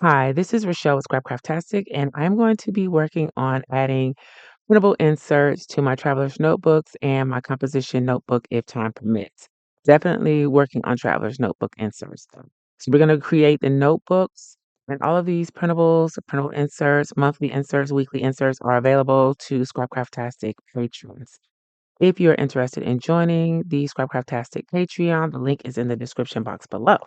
Hi, this is Rochelle with Scrapcraftastic, and I'm going to be working on adding printable inserts to my traveler's notebooks and my composition notebook if time permits. Definitely working on traveler's notebook inserts, though. So we're going to create the notebooks, and all of these printables, printable inserts, monthly inserts, weekly inserts are available to Scrapcraftastic patrons. If you're interested in joining the Scrapcraftastic Patreon, the link is in the description box below.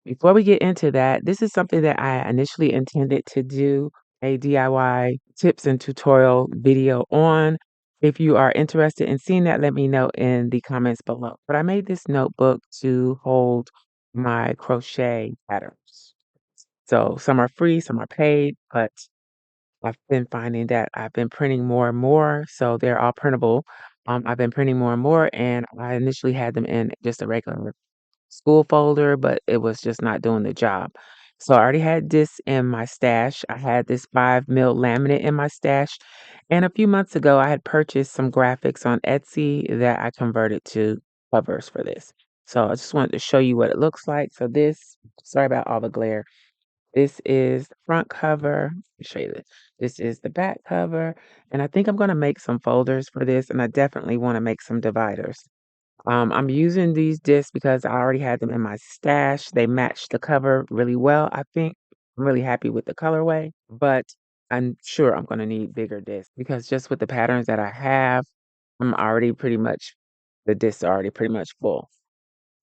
Before we get into that, this is something that I initially intended to do a DIY tips and tutorial video on. If you are interested in seeing that, let me know in the comments below. But I made this notebook to hold my crochet patterns. So some are free, some are paid, but I've been finding that I've been printing more and more. So they're all printable. I've been printing more and more, and I initially had them in just a regular school folder, but it was just not doing the job. So I already had this in my stash. I had this 5 mil laminate in my stash. And a few months ago, I had purchased some graphics on Etsy that I converted to covers for this. So I just wanted to show you what it looks like. So this, sorry about all the glare. This is the front cover. Let me show you this. This is the back cover. And I think I'm going to make some folders for this. And I definitely want to make some dividers. I'm using these discs because I already had them in my stash. They match the cover really well, I think. I'm really happy with the colorway, but I'm sure I'm going to need bigger discs because just with the patterns that I have, I'm already pretty much, the discs are already pretty much full.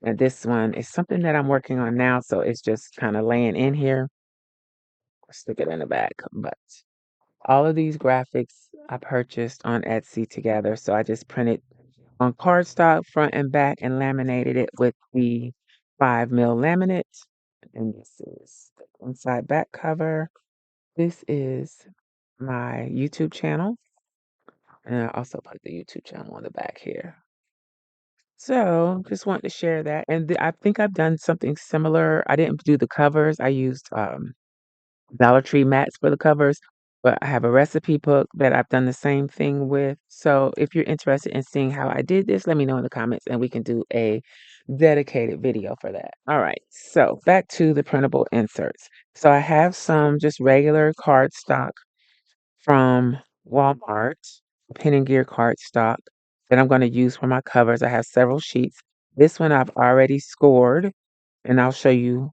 And this one is something that I'm working on now, so it's just kind of laying in here. I'll stick it in the back, but all of these graphics I purchased on Etsy together, so I just printed on cardstock front and back and laminated it with the 5 mil laminate. And this is the inside back cover. This is my YouTube channel. And I also put the YouTube channel on the back here. So just wanted to share that. And I think I've done something similar. I didn't do the covers. I used Dollar Tree mats for the covers, but I have a recipe book that I've done the same thing with. So if you're interested in seeing how I did this, let me know in the comments and we can do a dedicated video for that. All right, so back to the printable inserts. So I have some just regular cardstock from Walmart, Pen and Gear cardstock that I'm going to use for my covers. I have several sheets. This one I've already scored, and I'll show you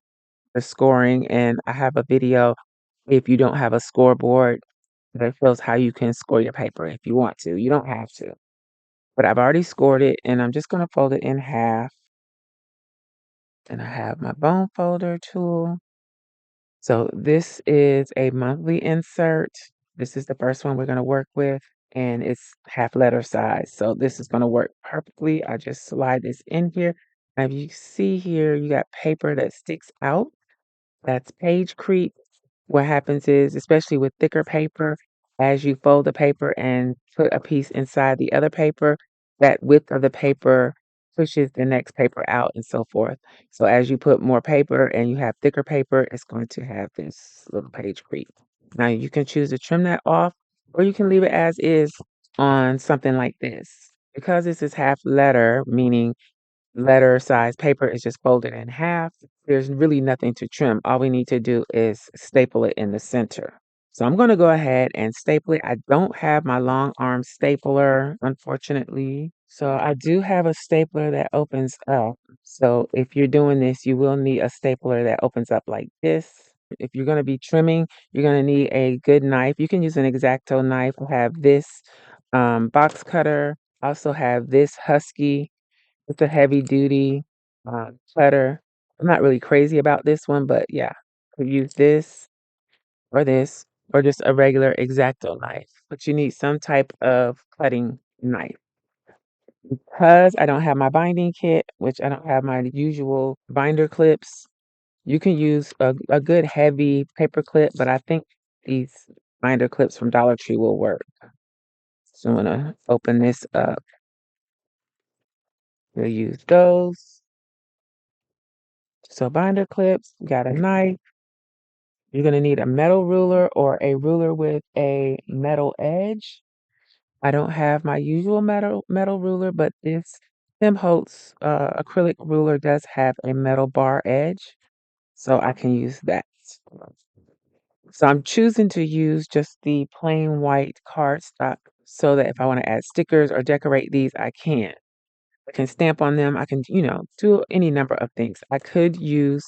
the scoring. And I have a video if you don't have a scoreboard that shows how you can score your paper if you want to. You don't have to. But I've already scored it, and I'm just going to fold it in half. And I have my bone folder tool. So this is a monthly insert. This is the first one we're going to work with, and it's half letter size. So this is going to work perfectly. I just slide this in here. Now, if you see here, you got paper that sticks out. That's page creep. What happens is, especially with thicker paper, as you fold the paper and put a piece inside the other paper, that width of the paper pushes the next paper out and so forth. So as you put more paper and you have thicker paper, it's going to have this little page creep. Now you can choose to trim that off, or you can leave it as is on something like this. Because this is half letter, meaning letter size paper is just folded in half. There's really nothing to trim. All we need to do is staple it in the center. So I'm going to go ahead and staple it. I don't have my long arm stapler, unfortunately. So I do have a stapler that opens up. So if you're doing this, you will need a stapler that opens up like this. If you're going to be trimming, you're going to need a good knife. You can use an X-Acto knife. I have this box cutter. I also have this Husky. It's a heavy duty cutter. I'm not really crazy about this one, but yeah, could use this, or just a regular X-Acto knife. But you need some type of cutting knife. Because I don't have my binding kit, which I don't have my usual binder clips, you can use a good heavy paper clip, but I think these binder clips from Dollar Tree will work. So I'm gonna open this up. We'll use those. So binder clips, got a knife. You're going to need a metal ruler or a ruler with a metal edge. I don't have my usual metal ruler, but this Tim Holtz acrylic ruler does have a metal bar edge, so I can use that. So I'm choosing to use just the plain white cardstock so that if I want to add stickers or decorate these, I can. I can stamp on them. I can, do any number of things. I could use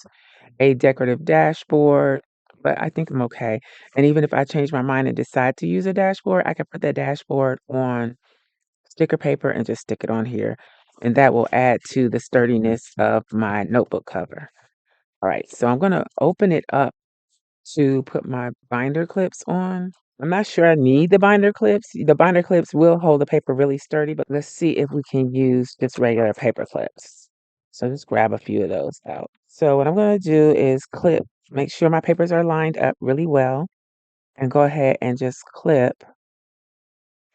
a decorative dashboard, but I think I'm okay. And even if I change my mind and decide to use a dashboard, I can put that dashboard on sticker paper and just stick it on here. And that will add to the sturdiness of my notebook cover. All right, so I'm going to open it up to put my binder clips on. I'm not sure I need the binder clips. The binder clips will hold the paper really sturdy, but let's see if we can use just regular paper clips. So just grab a few of those out. So what I'm going to do is make sure my papers are lined up really well, and go ahead and just clip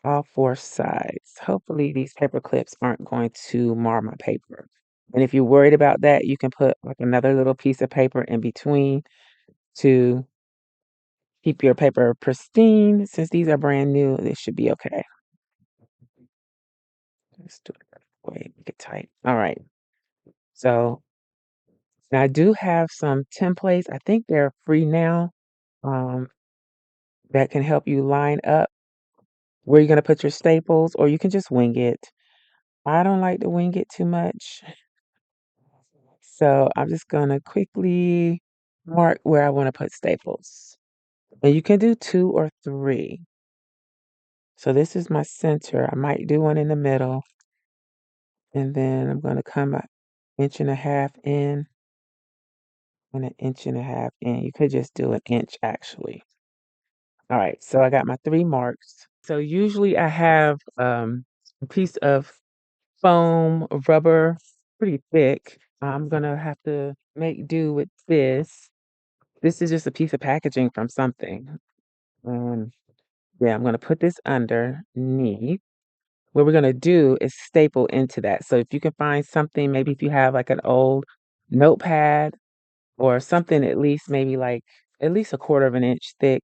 all four sides. Hopefully these paper clips aren't going to mar my paper. And if you're worried about that, you can put like another little piece of paper in between to keep your paper pristine. Since these are brand new, this should be okay. Let's do it that way, make it tight. All right. So now I do have some templates. I think they're free now, um, that can help you line up where you're going to put your staples, or you can just wing it. I don't like to wing it too much. So I'm just going to quickly mark where I want to put staples. And you can do two or three. So this is my center. I might do one in the middle. And then I'm going to come an inch and a half in and an inch and a half in. You could just do an inch actually. All right, so I got my three marks. So usually I have a piece of foam rubber, pretty thick. I'm gonna have to make do with this. This is just a piece of packaging from something. Um, yeah, I'm gonna put this underneath. What we're gonna do is staple into that. So if you can find something, maybe if you have like an old notepad or something, at least maybe like at least a quarter of an inch thick,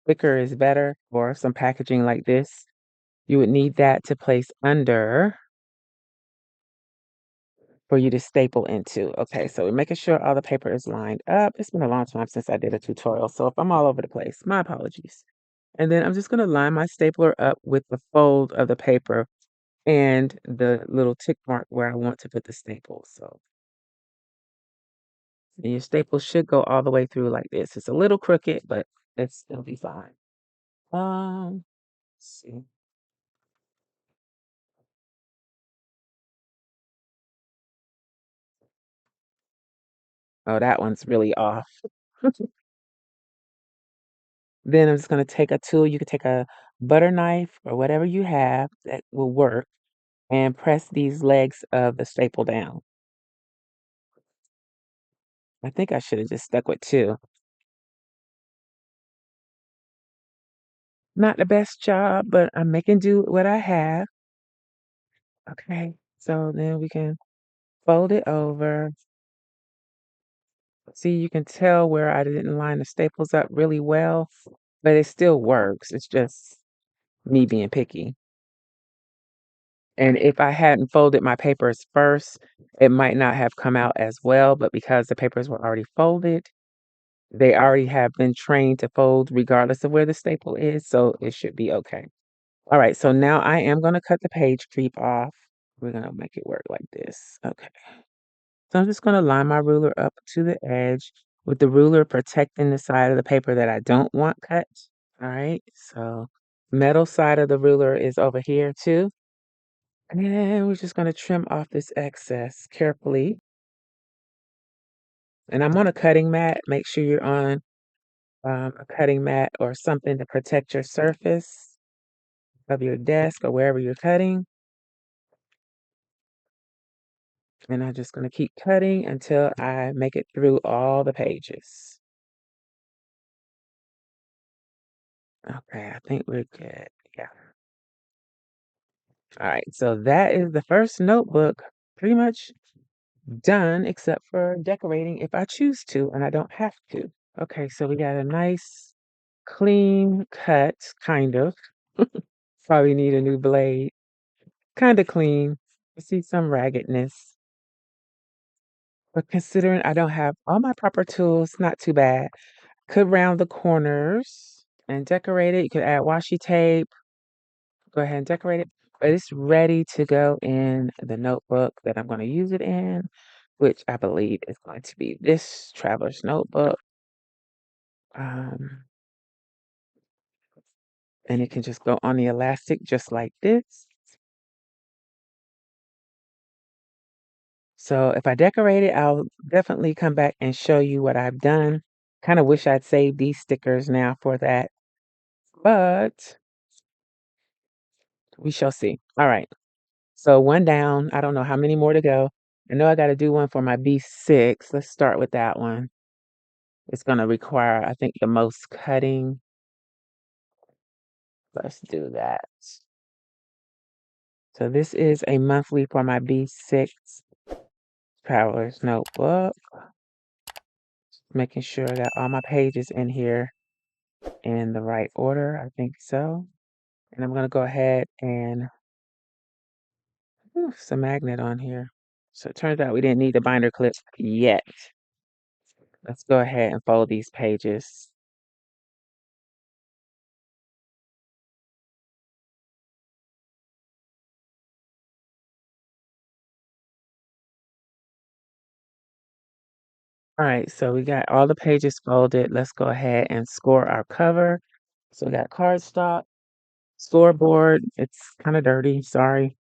thicker is better, or some packaging like this, you would need that to place under for you to staple into. Okay, so we're making sure all the paper is lined up. It's been a long time since I did a tutorial, so if I'm all over the place, my apologies. And then I'm just going to line my stapler up with the fold of the paper and the little tick mark where I want to put the staple. So and your staple should go all the way through like this. It's a little crooked, but it'll be fine. Let's see. Oh, that one's really off. Then I'm just going to take a tool. You could take a butter knife or whatever you have that will work and press these legs of the staple down. I think I should have just stuck with two. Not the best job, but I'm making do with what I have. Okay, so then we can fold it over. See, you can tell where I didn't line the staples up really well, but it still works. It's just me being picky. And if I hadn't folded my papers first, it might not have come out as well, but because the papers were already folded, they already have been trained to fold regardless of where the staple is, so it should be okay. All right, so now I am going to cut the page creep off. We're going to make it work like this. Okay. So I'm just going to line my ruler up to the edge with the ruler protecting the side of the paper that I don't want cut. All right, so metal side of the ruler is over here too. And we're just going to trim off this excess carefully. And I'm on a cutting mat. Make sure you're on a cutting mat or something to protect your surface of your desk or wherever you're cutting. And I'm just going to keep cutting until I make it through all the pages. Okay, I think we're good. Yeah. All right, so that is the first notebook pretty much done except for decorating if I choose to, and I don't have to. Okay, so we got a nice clean cut, kind of. Probably need a new blade. Kind of clean. I see some raggedness. But considering I don't have all my proper tools, not too bad. Could round the corners and decorate it. You could add washi tape. Go ahead and decorate it. But it's ready to go in the notebook that I'm going to use it in, which I believe is going to be this traveler's notebook. Um, and it can just go on the elastic just like this. So if I decorate it, I'll definitely come back and show you what I've done. Kind of wish I'd saved these stickers now for that, but we shall see. All right. So one down. I don't know how many more to go. I know I got to do one for my B6. Let's start with that one. It's going to require, I think, the most cutting. Let's do that. So this is a monthly for my B6 Traveler's Notebook. Making sure I got all my pages in here in the right order. I think so. And I'm going to go ahead and some magnet on here. So it turns out we didn't need the binder clip yet. Let's go ahead and fold these pages. All right, so we got all the pages folded. Let's go ahead and score our cover. So we got cardstock, scoreboard. It's kind of dirty, sorry.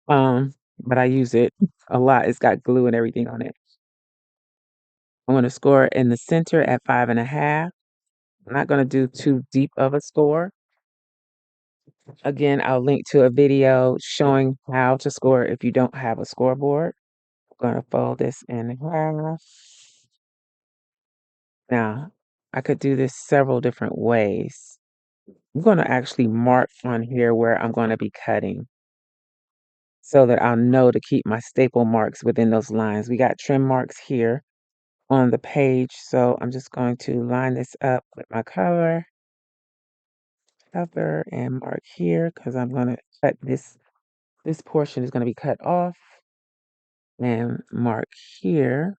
But I use it a lot. It's got glue and everything on it. I'm going to score in the center at 5.5. I'm not going to do too deep of a score. Again, I'll link to a video showing how to score if you don't have a scoreboard. I'm going to fold this in half. Now, I could do this several different ways. I'm going to actually mark on here where I'm going to be cutting so that I'll know to keep my staple marks within those lines. We got trim marks here on the page, so I'm just going to line this up with my cover and mark here because I'm going to cut this. This portion is going to be cut off and mark here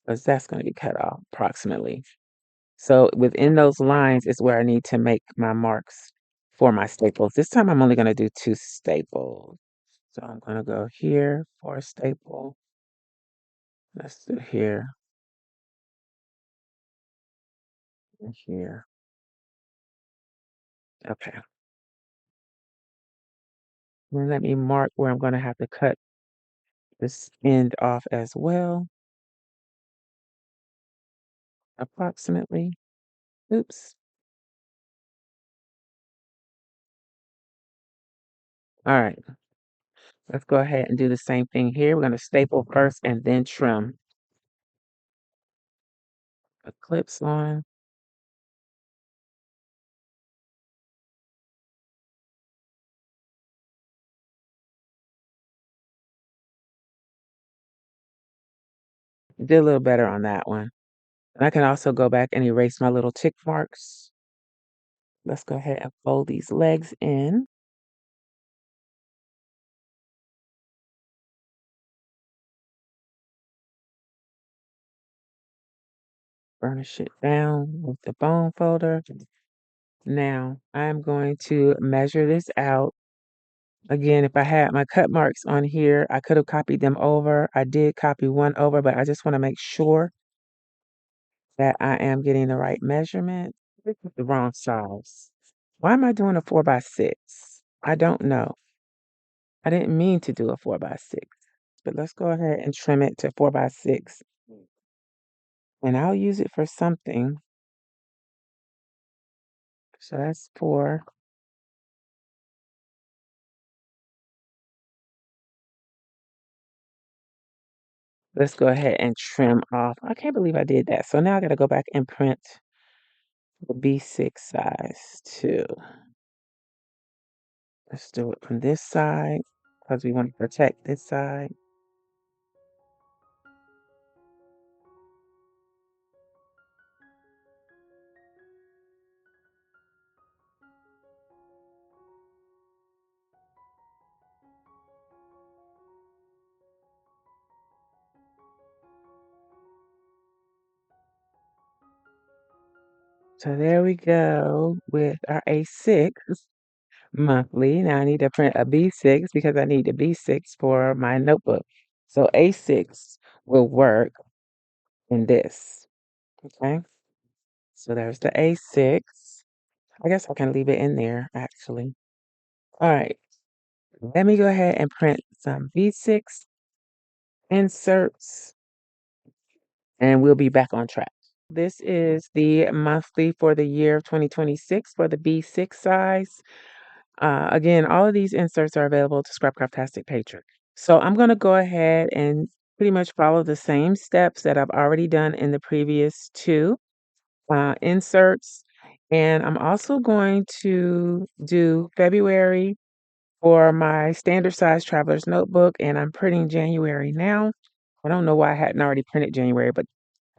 because that's going to be cut off approximately. So within those lines is where I need to make my marks for my staples. This time I'm only going to do 2 staples. So I'm going to go here for a staple. Let's do here and here. Okay. Then let me mark where I'm going to have to cut this end off as well, approximately. Oops. All right. Let's go ahead and do the same thing here. We're going to staple first and then trim. A clips on. Did a little better on that one. And I can also go back and erase my little tick marks. Let's go ahead and fold these legs in. Burnish it down with the bone folder. Now I'm going to measure this out. Again, if I had my cut marks on here, I could have copied them over. I did copy one over, but I just want to make sure that I am getting the right measurement. This is the wrong size. Why am I doing a 4x6? I don't know. I didn't mean to do a 4x6, but let's go ahead and trim it to 4x6. And I'll use it for something. So that's 4. Let's go ahead and trim off. I can't believe I did that. So now I got to go back and print the B6 size too. Let's do it from this side because we want to protect this side. So there we go with our A6 monthly. Now I need to print a B6 because I need a B6 for my notebook. So A6 will work in this. Okay. So there's the A6. I guess I can leave it in there actually. All right. Let me go ahead and print some B6 inserts and we'll be back on track. This is the monthly for the year of 2026 for the B6 size. Again, all of these inserts are available to Scrapcraftastic Patron. So I'm going to go ahead and pretty much follow the same steps that I've already done in the previous two inserts. And I'm also going to do February for my standard size traveler's notebook, and I'm printing January now. I don't know why I hadn't already printed January, but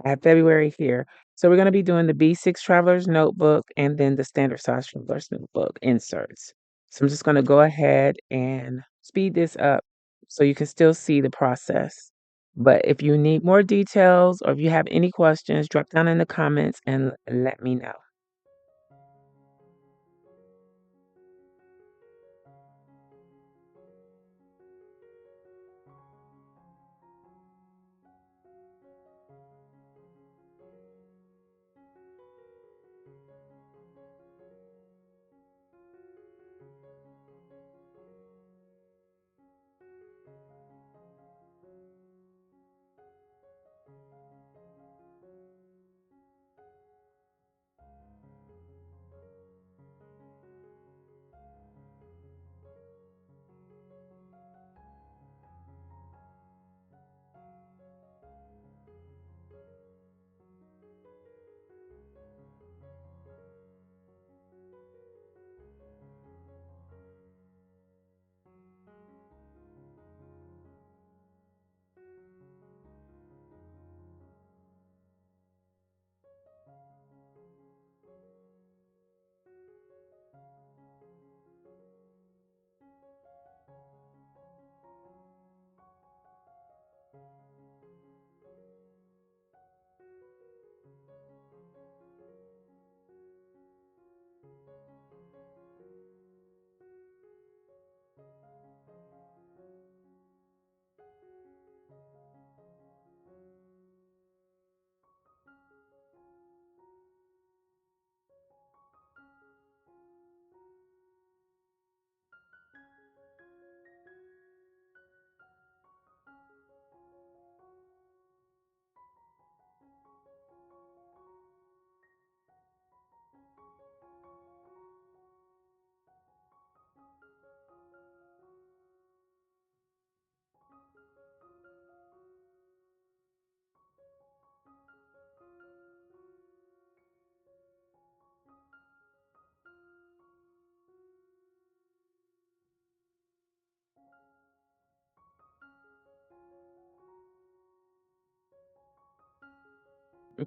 I have February here. So we're going to be doing the B6 Traveler's Notebook and then the Standard Size Traveler's Notebook inserts. So I'm just going to go ahead and speed this up so you can still see the process. But if you need more details or if you have any questions, drop down in the comments and let me know.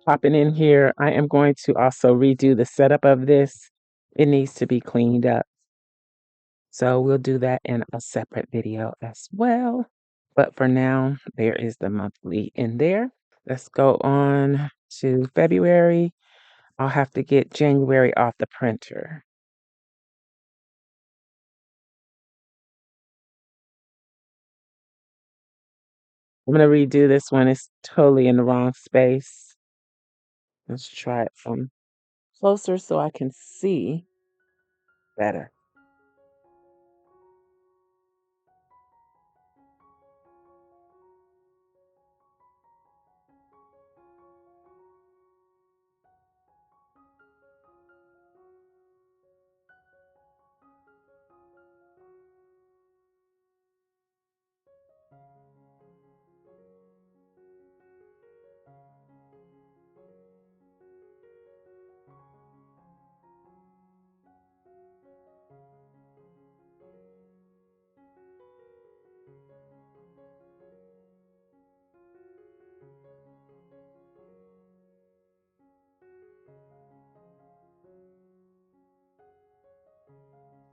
Popping in here, I am going to also redo the setup of this. It needs to be cleaned up. So we'll do that in a separate video as well. But for now, there is the monthly in there. Let's go on to February. I'll have to get January off the printer. I'm going to redo this one. It's totally in the wrong space. Let's try it from closer so I can see better.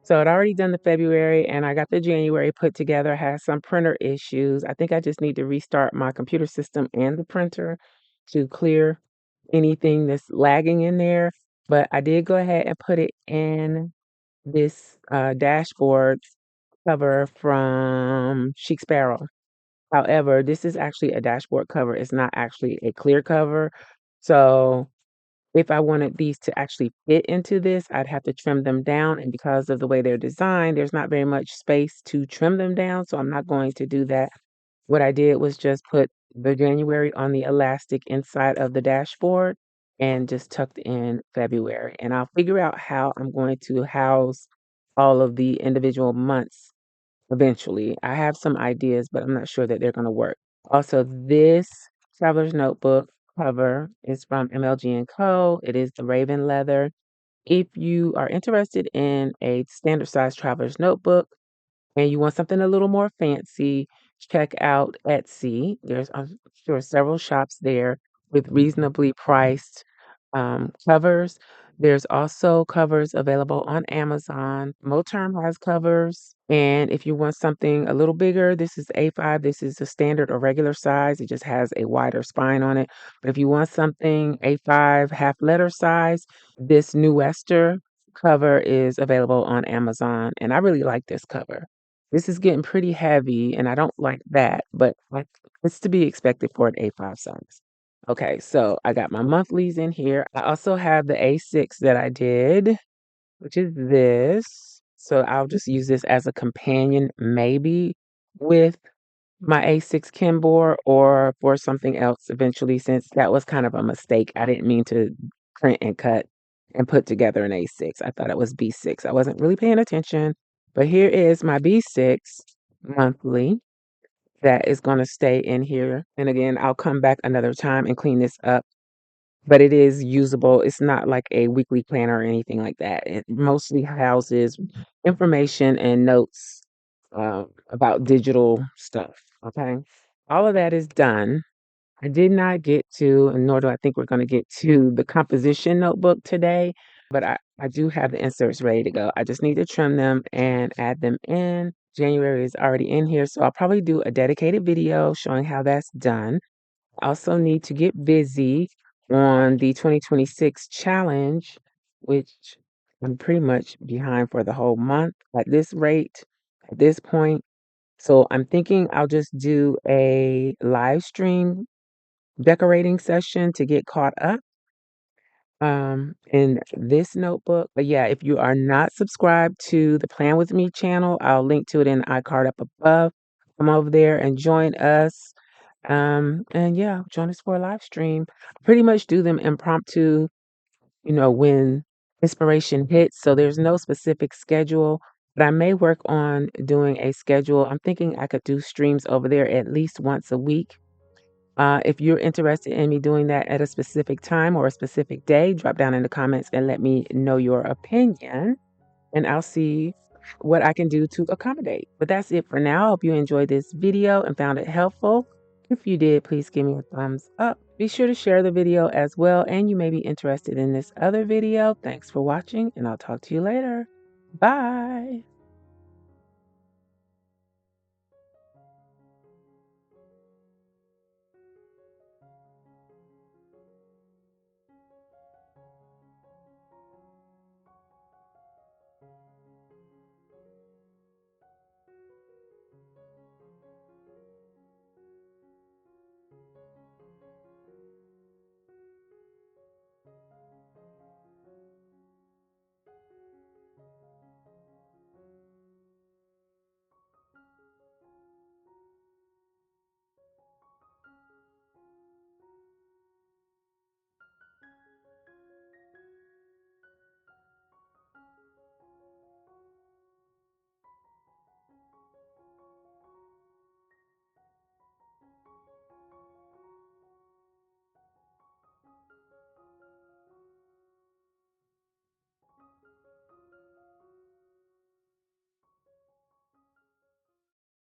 So I'd already done the February and I got the January put together, had some printer issues. I think I just need to restart my computer system and the printer to clear anything that's lagging in there. but I did go ahead and put it in this dashboard cover from Chic Sparrow. However, this is actually a dashboard cover. It's not actually a clear cover. So if I wanted these to actually fit into this, I'd have to trim them down. And because of the way they're designed, there's not very much space to trim them down. So I'm not going to do that. What I did was just put the January on the elastic inside of the dashboard and just tucked in February. And I'll figure out how I'm going to house all of the individual months eventually. I have some ideas, but I'm not sure that they're going to work. Also, this traveler's notebook cover is from MLG and Co. It is the Raven leather. If you are interested in a standard size traveler's notebook, and you want something a little more fancy, check out Etsy. There's, I'm sure, several shops there with reasonably priced covers. There's also covers available on Amazon. Moterm has covers. And if you want something a little bigger, this is A5. This is a standard or regular size. It just has a wider spine on it. But if you want something A5 half letter size, this New Wester cover is available on Amazon. And I really like this cover. This is getting pretty heavy, and I don't like that, but like it's to be expected for an A5 size. Okay, so I got my monthlies in here. I also have the A6 that I did, which is this. So I'll just use this as a companion, maybe with my A6 Kinbor or for something else eventually, since that was kind of a mistake. I didn't mean to print and cut and put together an A6. I thought it was B6. I wasn't really paying attention. But here is my B6 monthly that is going to stay in here. And again, I'll come back another time and clean this up. But it is usable. It's not like a weekly planner or anything like that. It mostly houses information and notes about digital stuff. Okay. All of that is done. I did not get to, and nor do I think we're going to get to the composition notebook today, but I do have the inserts ready to go. I just need to trim them and add them in. January is already in here, so I'll probably do a dedicated video showing how that's done. I also need to get busy on the 2026 challenge, which I'm pretty much behind for the whole month at this rate, at this point. So I'm thinking I'll just do a live stream decorating session to get caught up in this notebook. But yeah, if you are not subscribed to the Plan With Me channel, I'll link to it in the iCard up above. Come over there and join us. And yeah, join us for a live stream. I pretty much do them impromptu, when inspiration hits. So there's no specific schedule, but I may work on doing a schedule. I'm thinking I could do streams over there at least once a week. If you're interested in me doing that at a specific time or a specific day, drop down in the comments and let me know your opinion, and I'll see what I can do to accommodate. But that's it for now. I hope you enjoyed this video and found it helpful. If you did, please give me a thumbs up. Be sure to share the video as well, and you may be interested in this other video. Thanks for watching, and I'll talk to you later. Bye.